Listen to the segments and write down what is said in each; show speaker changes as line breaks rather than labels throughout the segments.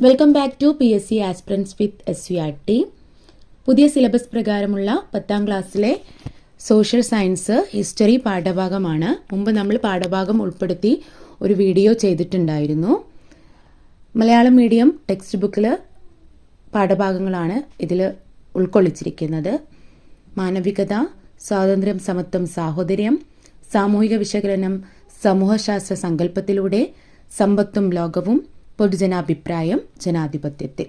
Welcome back to PSC aspirants with SVRT. പുതിയ syllabus പ്രകാരമുള്ള 10ാം ക്ലാസ്സിലെ സോഷ്യൽ സയൻസ് ഹിസ്റ്ററി പാഠഭാഗമാണ്. മുമ്പ് നമ്മൾ പാഠഭാഗം ഉൾപ്പെടുത്തി ഒരു വീഡിയോ ചെയ്തിട്ടുണ്ടായിരുന്നു. മലയാളം മീഡിയം ടെക്സ്റ്റ് ബുക്കിൽ പാഠഭാഗങ്ങളാണ് ഇതിൽ ഉൾക്കൊള്ളിച്ചിരിക്കുന്നത്. മാനവികത, സ്വാതന്ത്ര്യം, സമത്വം, സാഹോദര്യം, സാമൂഹിക വിശകലനം, സമൂഹശാസ്ത്ര സങ്കല്പത്തിലൂടെ, സമ്പത്തും ലോകവും, പൊതുജനാഭിപ്രായം, ജനാധിപത്യത്തിൽ.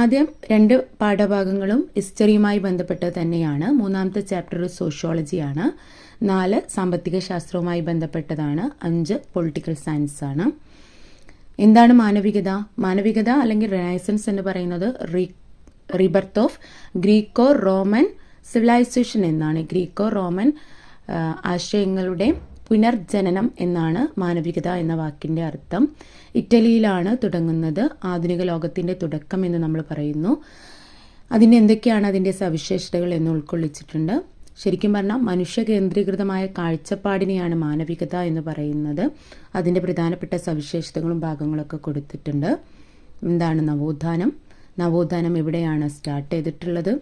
ആദ്യം 2 പാഠഭാഗങ്ങളും ഹിസ്റ്ററിയുമായി ബന്ധപ്പെട്ടത് തന്നെയാണ്. 3ാമത്തെ ചാപ്റ്റർ സോഷ്യോളജിയാണ്, 4 സാമ്പത്തിക ശാസ്ത്രവുമായി ബന്ധപ്പെട്ടതാണ്, 5 പൊളിറ്റിക്കൽ സയൻസ് ആണ്. എന്താണ് മാനവികത? മാനവികത അല്ലെങ്കിൽ റിനൈസൻസ് എന്ന് പറയുന്നത് rebirth of Greco Roman civilisation എന്നാണ്. ഗ്രീക്കോ റോമൻ ആശയങ്ങളുടെ പുനർജനനം എന്നാണ് മാനവികത എന്ന വാക്കിൻ്റെ അർത്ഥം. ഇറ്റലിയിലാണ് തുടങ്ങുന്നത്. ആധുനിക ലോകത്തിൻ്റെ തുടക്കം എന്ന് നമ്മൾ പറയുന്നു. അതിൻ്റെ എന്തൊക്കെയാണ് അതിൻ്റെ സവിശേഷതകൾ എന്ന് ഉൾക്കൊള്ളിച്ചിട്ടുണ്ട്. ശരിക്കും പറഞ്ഞാൽ മനുഷ്യ കേന്ദ്രീകൃതമായ കാഴ്ചപ്പാടിനെയാണ് മാനവികത എന്ന് പറയുന്നത്. അതിൻ്റെ പ്രധാനപ്പെട്ട സവിശേഷതകളും ഭാഗങ്ങളൊക്കെ കൊടുത്തിട്ടുണ്ട്. എന്താണ് നവോത്ഥാനം? നവോത്ഥാനം എവിടെയാണ് സ്റ്റാർട്ട് ചെയ്തിട്ടുള്ളത്?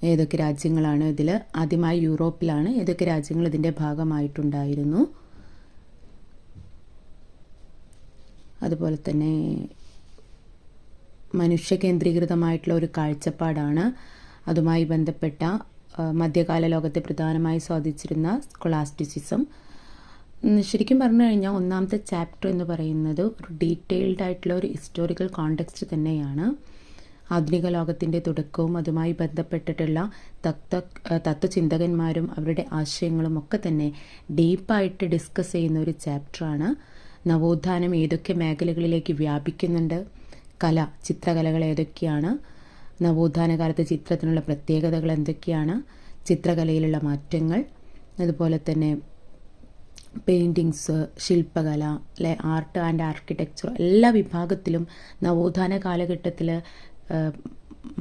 ഏതൊക്കെ രാജ്യങ്ങളാണ് ഇതിൽ? ആദ്യമായി യൂറോപ്പിലാണ്. ഏതൊക്കെ രാജ്യങ്ങൾ ഇതിൻ്റെ ഭാഗമായിട്ടുണ്ടായിരുന്നു? അതുപോലെ തന്നെ മനുഷ്യ കേന്ദ്രീകൃതമായിട്ടുള്ള ഒരു കാഴ്ചപ്പാടാണ്. അതുമായി ബന്ധപ്പെട്ട മധ്യകാല ലോകത്തെ പ്രധാനമായി സ്വാധീനിച്ചിരുന്ന സ്കോളാസ്റ്റിസിസം. ശരിക്കും പറഞ്ഞു കഴിഞ്ഞാൽ 1ാമത്തെ ചാപ്റ്റർ എന്ന് പറയുന്നത് ഒരു ഡീറ്റെയിൽഡ് ആയിട്ടുള്ള ഒരു ഹിസ്റ്റോറിക്കൽ കോണ്ടെക്സ്റ്റ് തന്നെയാണ്. ആധുനിക ലോകത്തിൻ്റെ തുടക്കവും അതുമായി ബന്ധപ്പെട്ടിട്ടുള്ള തത്വചിന്തകന്മാരും അവരുടെ ആശയങ്ങളും ഒക്കെ തന്നെ ഡീപ്പായിട്ട് ഡിസ്കസ് ചെയ്യുന്ന ഒരു ചാപ്റ്ററാണ്. നവോത്ഥാനം ഏതൊക്കെ മേഖലകളിലേക്ക് വ്യാപിക്കുന്നുണ്ട്? കല, ചിത്രകലകൾ ഏതൊക്കെയാണ്? നവോത്ഥാന കാലത്ത് ചിത്രത്തിനുള്ള പ്രത്യേകതകൾ എന്തൊക്കെയാണ്? ചിത്രകലയിലുള്ള മാറ്റങ്ങൾ, അതുപോലെ തന്നെ പെയിൻറ്റിങ്സ്, ശില്പകല, ആർട്ട് ആൻഡ് ആർക്കിടെക്ചർ, എല്ലാ വിഭാഗത്തിലും നവോത്ഥാന കാലഘട്ടത്തിൽ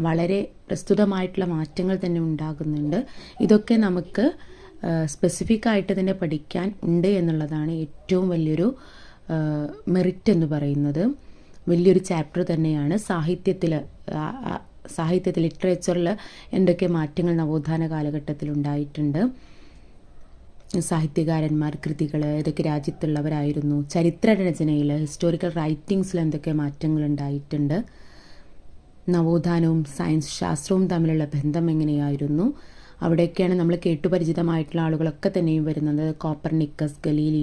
വളരെ പ്രസ്തുതമായിട്ടുള്ള മാറ്റങ്ങൾ തന്നെ ഉണ്ടാകുന്നുണ്ട്. ഇതൊക്കെ നമുക്ക് സ്പെസിഫിക് ആയിട്ട് തന്നെ പഠിക്കാൻ ഉണ്ട് എന്നുള്ളതാണ് ഏറ്റവും വലിയൊരു മെറിറ്റ് എന്ന് പറയുന്നത്. വലിയൊരു ചാപ്റ്റർ തന്നെയാണ്. സാഹിത്യത്തിൽ ലിറ്ററേച്ചറിൽ എന്തൊക്കെ മാറ്റങ്ങൾ നവോത്ഥാന കാലഘട്ടത്തിൽ ഉണ്ടായിട്ടുണ്ട്? സാഹിത്യകാരന്മാർ, കൃതികൾ ഏതൊക്കെ രാജ്യത്തുള്ളവരായിരുന്നു? ചരിത്ര രചനയിൽ, ഹിസ്റ്റോറിക്കൽ റൈറ്റിങ്സിൽ എന്തൊക്കെ മാറ്റങ്ങൾ ഉണ്ടായിട്ടുണ്ട്? നവോത്ഥാനവും സയൻസ് ശാസ്ത്രവും തമ്മിലുള്ള ബന്ധം എങ്ങനെയായിരുന്നു? അവിടെയൊക്കെയാണ് നമ്മൾ കേട്ടുപരിചിതമായിട്ടുള്ള ആളുകളൊക്കെ തന്നെയും വരുന്നത്. Copernicus, Galileo,